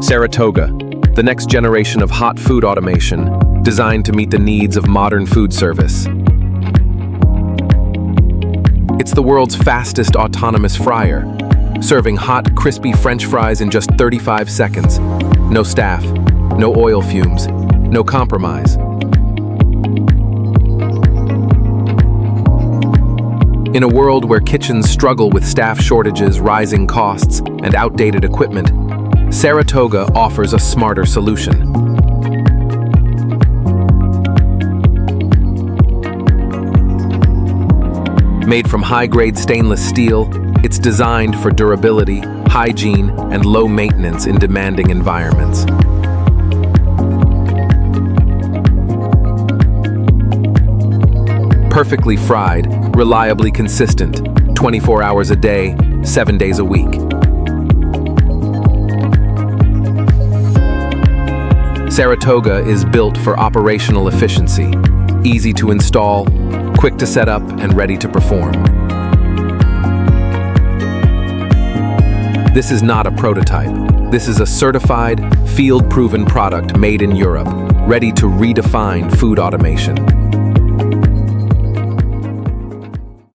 Saratoga, the next generation of hot food automation, designed to meet the needs of modern food service. It's the world's fastest autonomous fryer, serving hot, crispy French fries in just 35 seconds. No staff, no oil fumes, no compromise. In a world where kitchens struggle with staff shortages, rising costs, and outdated equipment, Saratoga offers a smarter solution. Made from high-grade stainless steel, it's designed for durability, hygiene, and low maintenance in demanding environments. Perfectly fried, reliably consistent, 24 hours a day, 7 days a week. Saratoga is built for operational efficiency, easy to install, quick to set up, and ready to perform. This is not a prototype. This is a certified, field-proven product made in Europe, ready to redefine food automation.